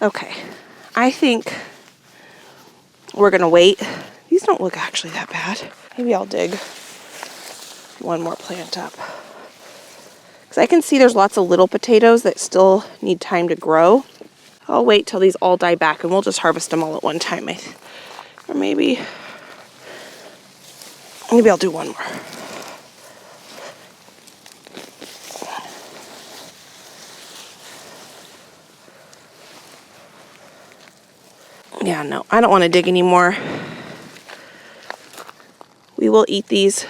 Okay, I think we're gonna wait. These don't look actually that bad. Maybe I'll dig one more plant up. Because I can see there's lots of little potatoes that still need time to grow. I'll wait till these all die back and we'll just harvest them all at one time. Or maybe I'll do one more. Yeah, no, I don't want to dig anymore. We will eat these.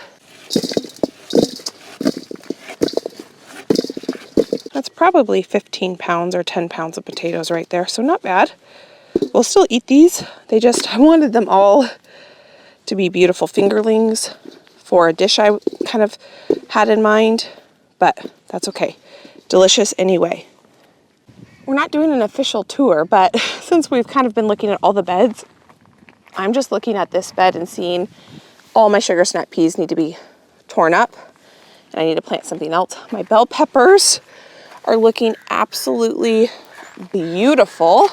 That's probably 15 pounds or 10 pounds of potatoes right there, so not bad. We'll still eat these. I wanted them all to be beautiful fingerlings for a dish I kind of had in mind, but that's okay. Delicious anyway. We're not doing an official tour, but since we've kind of been looking at all the beds, I'm just looking at this bed and seeing all my sugar snap peas need to be torn up, and I need to plant something else. My bell peppers are looking absolutely beautiful.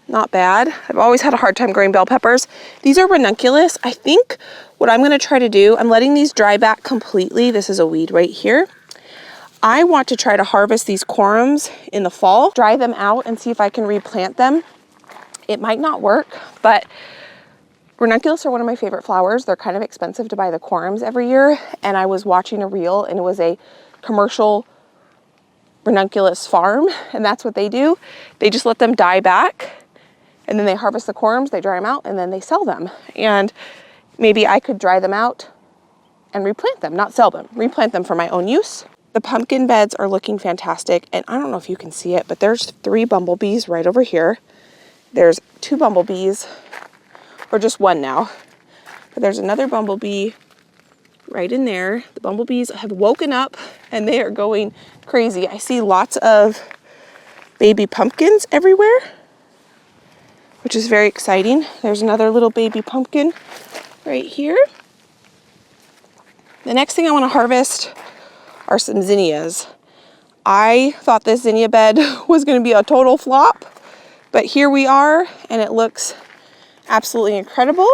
Not bad. I've always had a hard time growing bell peppers. These are ranunculus. I think what I'm gonna try to do, I'm letting these dry back completely. This is a weed right here. I want to try to harvest these corums in the fall, dry them out and see if I can replant them. It might not work, but ranunculus are one of my favorite flowers. They're kind of expensive to buy the corums every year. And I was watching a reel and it was a commercial ranunculus farm, and that's what they do. They just let them die back and then they harvest the corums, they dry them out, and then they sell them. And maybe I could dry them out and replant them, not sell them, replant them for my own use. The pumpkin beds are looking fantastic, and I don't know if you can see it, but there's 3 bumblebees right over here. There's 2 bumblebees, or just one now, but there's another bumblebee right in there. The bumblebees have woken up and they are going crazy. I see lots of baby pumpkins everywhere, which is very exciting. There's another little baby pumpkin right here. The next thing I want to harvest are some zinnias. I thought this zinnia bed was going to be a total flop, but here we are, and it looks absolutely incredible.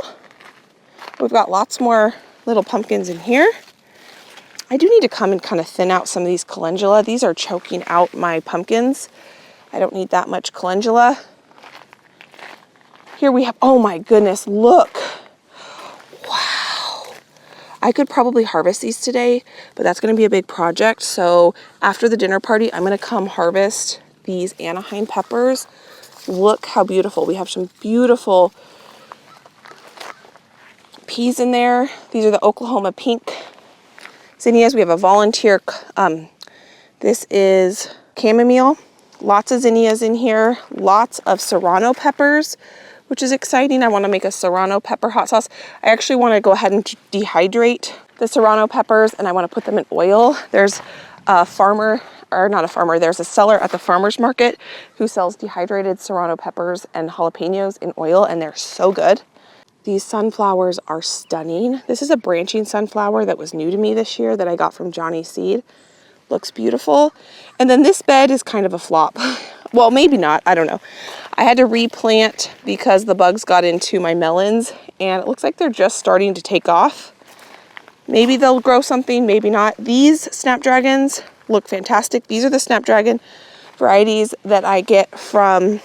We've got lots more little pumpkins in here. I do need to come and kind of thin out some of these calendula. These are choking out my pumpkins. I don't need that much calendula. Here we have, oh my goodness, look. Wow. I could probably harvest these today, but that's going to be a big project. So after the dinner party, I'm going to come harvest these Anaheim peppers. Look how beautiful. We have some beautiful peas in there. These are the Oklahoma pink zinnias. We have a volunteer. This is chamomile. Lots of zinnias in here. Lots of serrano peppers, which is exciting. I want to make a serrano pepper hot sauce. I actually want to go ahead and dehydrate the serrano peppers, and I want to put them in oil. There's a farmer, or not a farmer, there's a seller at the farmer's market who sells dehydrated serrano peppers and jalapenos in oil, and they're so good. These sunflowers are stunning. This is a branching sunflower that was new to me this year that I got from Johnny Seed. Looks beautiful. And then this bed is kind of a flop. Well, maybe not, I don't know. I had to replant because the bugs got into my melons, and it looks like they're just starting to take off. Maybe they'll grow something, maybe not. These snapdragons look fantastic. These are the snapdragon varieties that I get from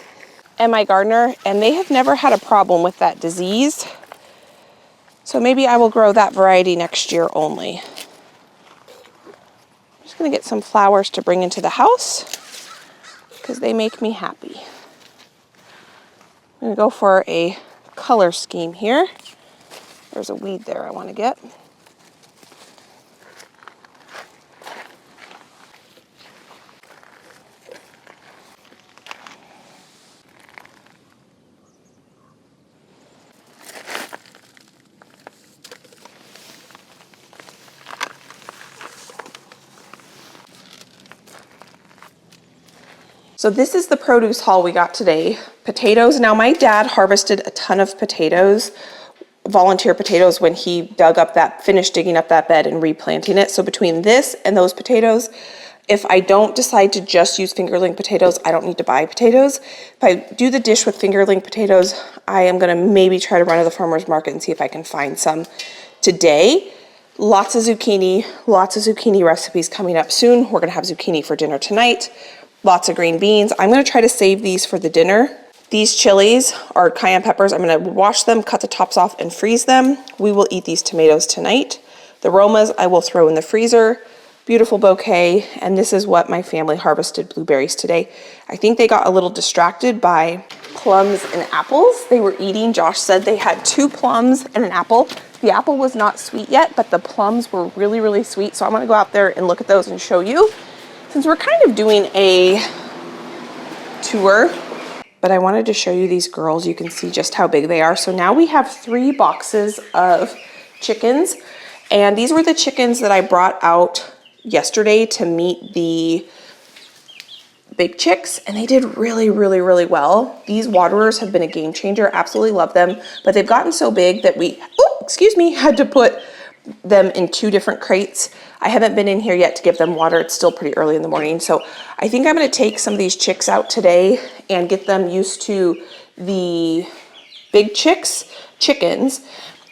M.I. Gardner, and they have never had a problem with that disease. So maybe I will grow that variety next year only. I'm just going to get some flowers to bring into the house because they make me happy. I'm going to go for a color scheme here. There's a weed there I want to get. So this is the produce haul we got today. Potatoes. Now my dad harvested a ton of potatoes, volunteer potatoes, when he finished digging up that bed and replanting it. So between this and those potatoes, if I don't decide to just use fingerling potatoes, I don't need to buy potatoes. If I do the dish with fingerling potatoes, I am gonna maybe try to run to the farmer's market and see if I can find some today. Lots of zucchini recipes coming up soon. We're gonna have zucchini for dinner tonight. Lots of green beans. I'm gonna try to save these for the dinner. These chilies are cayenne peppers. I'm gonna wash them, cut the tops off, and freeze them. We will eat these tomatoes tonight. The Romas I will throw in the freezer. Beautiful bouquet, and this is what my family harvested blueberries today. I think they got a little distracted by plums and apples. They were eating. Josh said they had 2 plums and an apple. The apple was not sweet yet, but the plums were really, really sweet. So I'm gonna go out there and look at those and show you. Since we're kind of doing a tour, but I wanted to show you these girls. You can see just how big they are. So now we have 3 boxes of chickens, and these were the chickens that I brought out yesterday to meet the big chicks, and they did really, really, really well. These waterers have been a game changer. Absolutely love them, but they've gotten so big that we, had to put them in 2 different crates. I haven't been in here yet to give them water. It's still pretty early in the morning. So I think I'm gonna take some of these chicks out today and get them used to the big chickens.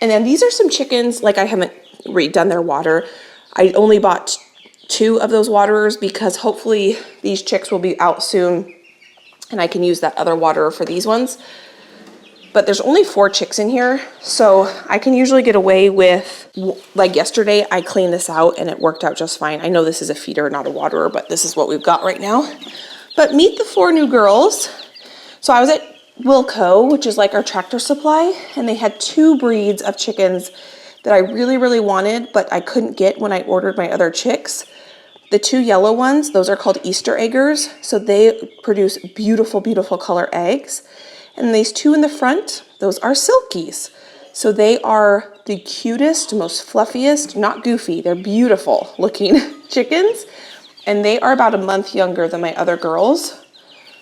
And then these are some chickens, like I haven't redone their water. I only bought 2 of those waterers because hopefully these chicks will be out soon and I can use that other waterer for these ones. But there's only 4 chicks in here, so I can usually get away with, like yesterday, I cleaned this out and it worked out just fine. I know this is a feeder, not a waterer, but this is what we've got right now. But meet the 4 new girls. So I was at Wilco, which is like our Tractor Supply, and they had 2 breeds of chickens that I really, really wanted, but I couldn't get when I ordered my other chicks. The 2 yellow ones, those are called Easter eggers, so they produce beautiful, beautiful color eggs. And these 2 in the front, those are silkies. So they are the cutest, most fluffiest, not goofy, they're beautiful looking chickens. And they are about a month younger than my other girls.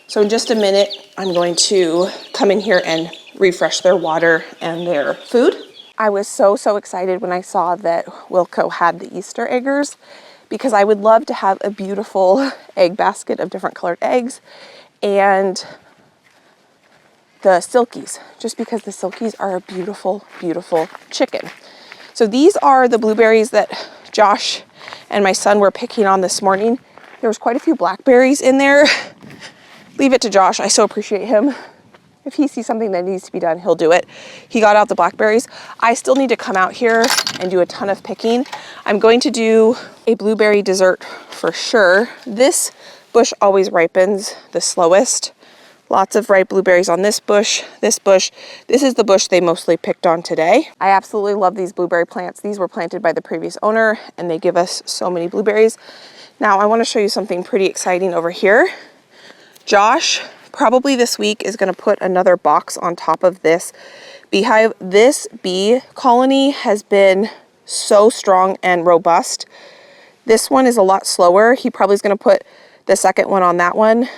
So in just a minute, I'm going to come in here and refresh their water and their food. I was so excited when I saw that Wilco had the Easter eggers, because I would love to have a beautiful egg basket of different colored eggs and the silkies, just because the silkies are a beautiful, beautiful chicken. So these are the blueberries that Josh and my son were picking on this morning. There was quite a few blackberries in there. Leave it to Josh, I so appreciate him. If he sees something that needs to be done, he'll do it. He got out the blackberries. I still need to come out here and do a ton of picking. I'm going to do a blueberry dessert for sure. This bush always ripens the slowest. Lots of ripe blueberries on this bush, this bush. This is the bush they mostly picked on today. I absolutely love these blueberry plants. These were planted by the previous owner and they give us so many blueberries. Now I want to show you something pretty exciting over here. Josh probably this week is going to put another box on top of this beehive. This bee colony has been so strong and robust. This one is a lot slower. He probably is going to put the second one on that one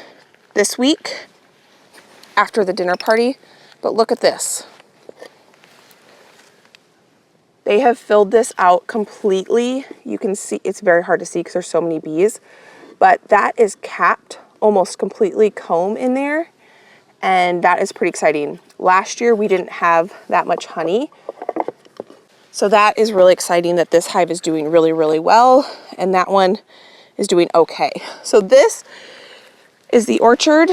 this week after the dinner party. But look at this. They have filled this out completely. You can see, it's very hard to see because there's so many bees, but that is capped almost completely comb in there. And that is pretty exciting. Last year we didn't have that much honey. So that is really exciting that this hive is doing really, really well. And that one is doing okay. So this is the orchard.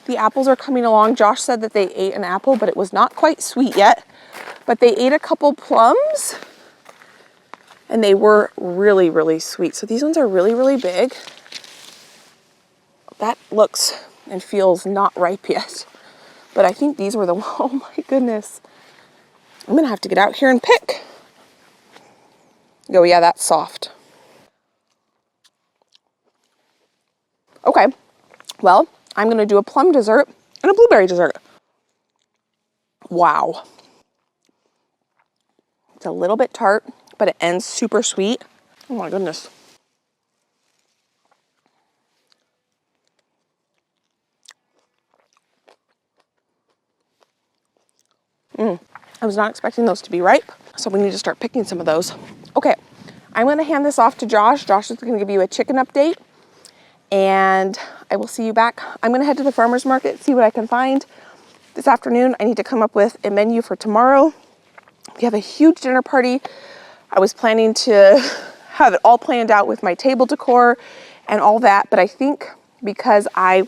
The apples are coming along. Josh said that they ate an apple, but it was not quite sweet yet. But they ate a couple plums and they were really, really sweet. So these ones are really, really big. That looks and feels not ripe yet. But I think these were the, oh my goodness. I'm gonna have to get out here and pick. Oh yeah, that's soft. Okay, well, I'm gonna do a plum dessert and a blueberry dessert. Wow. It's a little bit tart, but it ends super sweet. Oh my goodness. I was not expecting those to be ripe, so we need to start picking some of those. Okay, I'm gonna hand this off to Josh. Josh is gonna give you a chicken update, and I will see you back. I'm gonna head to the farmer's market, see what I can find. This afternoon, I need to come up with a menu for tomorrow. We have a huge dinner party. I was planning to have it all planned out with my table decor and all that, but I think because I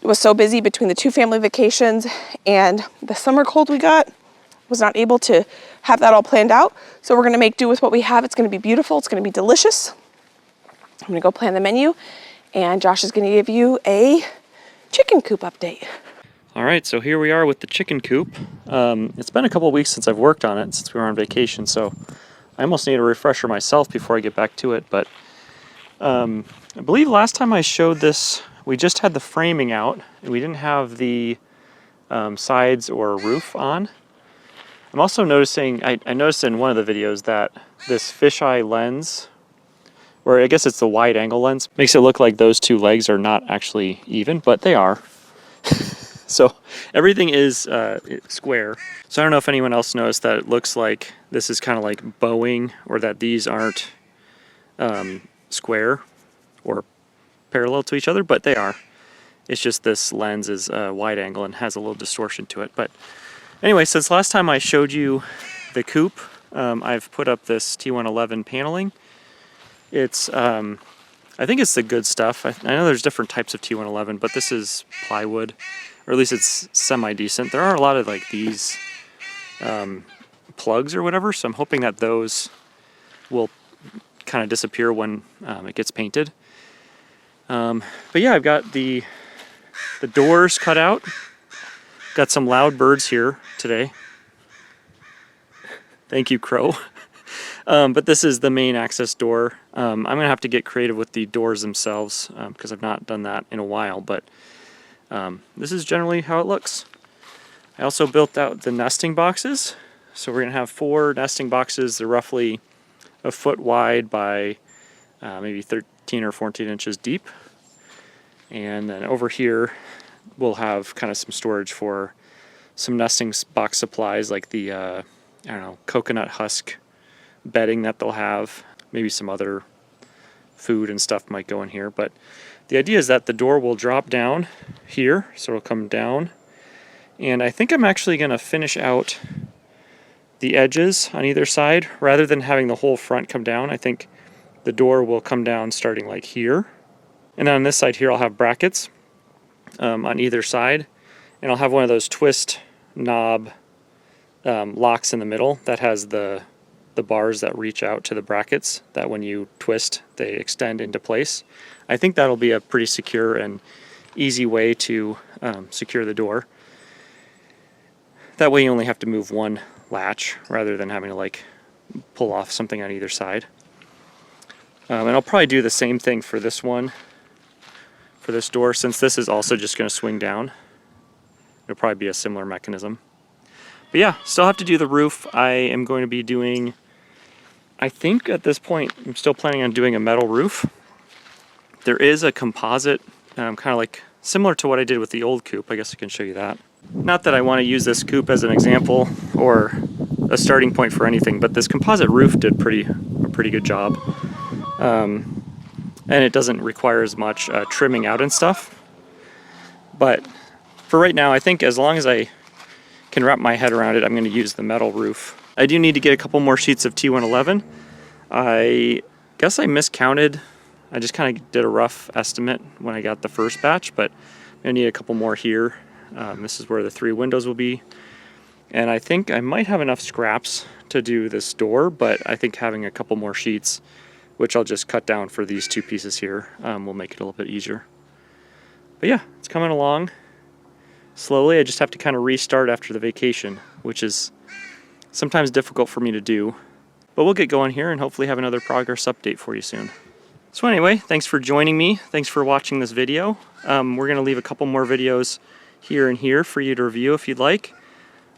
was so busy between the two family vacations and the summer cold we got, was not able to have that all planned out. So we're gonna make do with what we have. It's gonna be beautiful, it's gonna be delicious. I'm gonna go plan the menu, and Josh is gonna give you a chicken coop update. All right, so here we are with the chicken coop. It's been a couple of weeks since I've worked on it, since we were on vacation, so I almost need a refresher myself before I get back to it. But I believe last time I showed this, we just had the framing out, and we didn't have the sides or roof on. I'm also noticing, I noticed in one of the videos that this fisheye lens, or I guess it's the wide angle lens, makes it look like those two legs are not actually even, but they are. So everything is square. So I don't know if anyone else noticed that it looks like this is kind of like bowing, or that these aren't square or parallel to each other, but they are. It's just this lens is wide angle and has a little distortion to it. But anyway, since last time I showed you the coop, I've put up this T111 paneling. It's, I think it's the good stuff. I know there's different types of T111, but this is plywood, or at least it's semi-decent. There are a lot of like these plugs or whatever, so I'm hoping that those will kind of disappear when it gets painted. But yeah, I've got the doors cut out. Got some loud birds here today. Thank you, Crow. But this is the main access door. I'm gonna have to get creative with the doors themselves because I've not done that in a while, but this is generally how it looks. I also built out the nesting boxes. So we're going to have 4 nesting boxes. They're roughly a foot wide by maybe 13 or 14 inches deep. And then over here, we'll have kind of some storage for some nesting box supplies like the, I don't know, coconut husk bedding that they'll have. Maybe some other food and stuff might go in here. But the idea is that the door will drop down here, so it'll come down. And I think I'm actually going to finish out the edges on either side. Rather than having the whole front come down, I think the door will come down starting like here. And then on this side here, I'll have brackets on either side. And I'll have one of those twist knob locks in the middle that has the bars that reach out to the brackets that when you twist, they extend into place. I think that'll be a pretty secure and easy way to secure the door. That way you only have to move one latch rather than having to like pull off something on either side. And I'll probably do the same thing for this one, for this door, since this is also just going to swing down. It'll probably be a similar mechanism. But yeah, still have to do the roof. I am going to be doing, I think at this point, I'm still planning on doing a metal roof. There is a composite, kind of like similar to what I did with the old coop. I guess I can show you that. Not that I want to use this coop as an example or a starting point for anything, but this composite roof did a pretty good job. And it doesn't require as much trimming out and stuff. But for right now, I think as long as I can wrap my head around it, I'm going to use the metal roof. I do need to get a couple more sheets of T111. I guess I miscounted. I just kind of did a rough estimate when I got the first batch, but I'm going to need a couple more here. This is where the 3 windows will be. And I think I might have enough scraps to do this door, but I think having a couple more sheets, which I'll just cut down for these 2 pieces here, will make it a little bit easier. But yeah, it's coming along slowly. I just have to kind of restart after the vacation, which is sometimes difficult for me to do. But we'll get going here and hopefully have another progress update for you soon. So anyway, thanks for joining me. Thanks for watching this video. We're going to leave a couple more videos here and here for you to review if you'd like.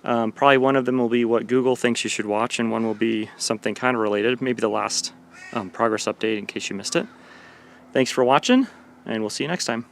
Probably one of them will be what Google thinks you should watch, and one will be something kind of related, maybe the last progress update in case you missed it. Thanks for watching, and we'll see you next time.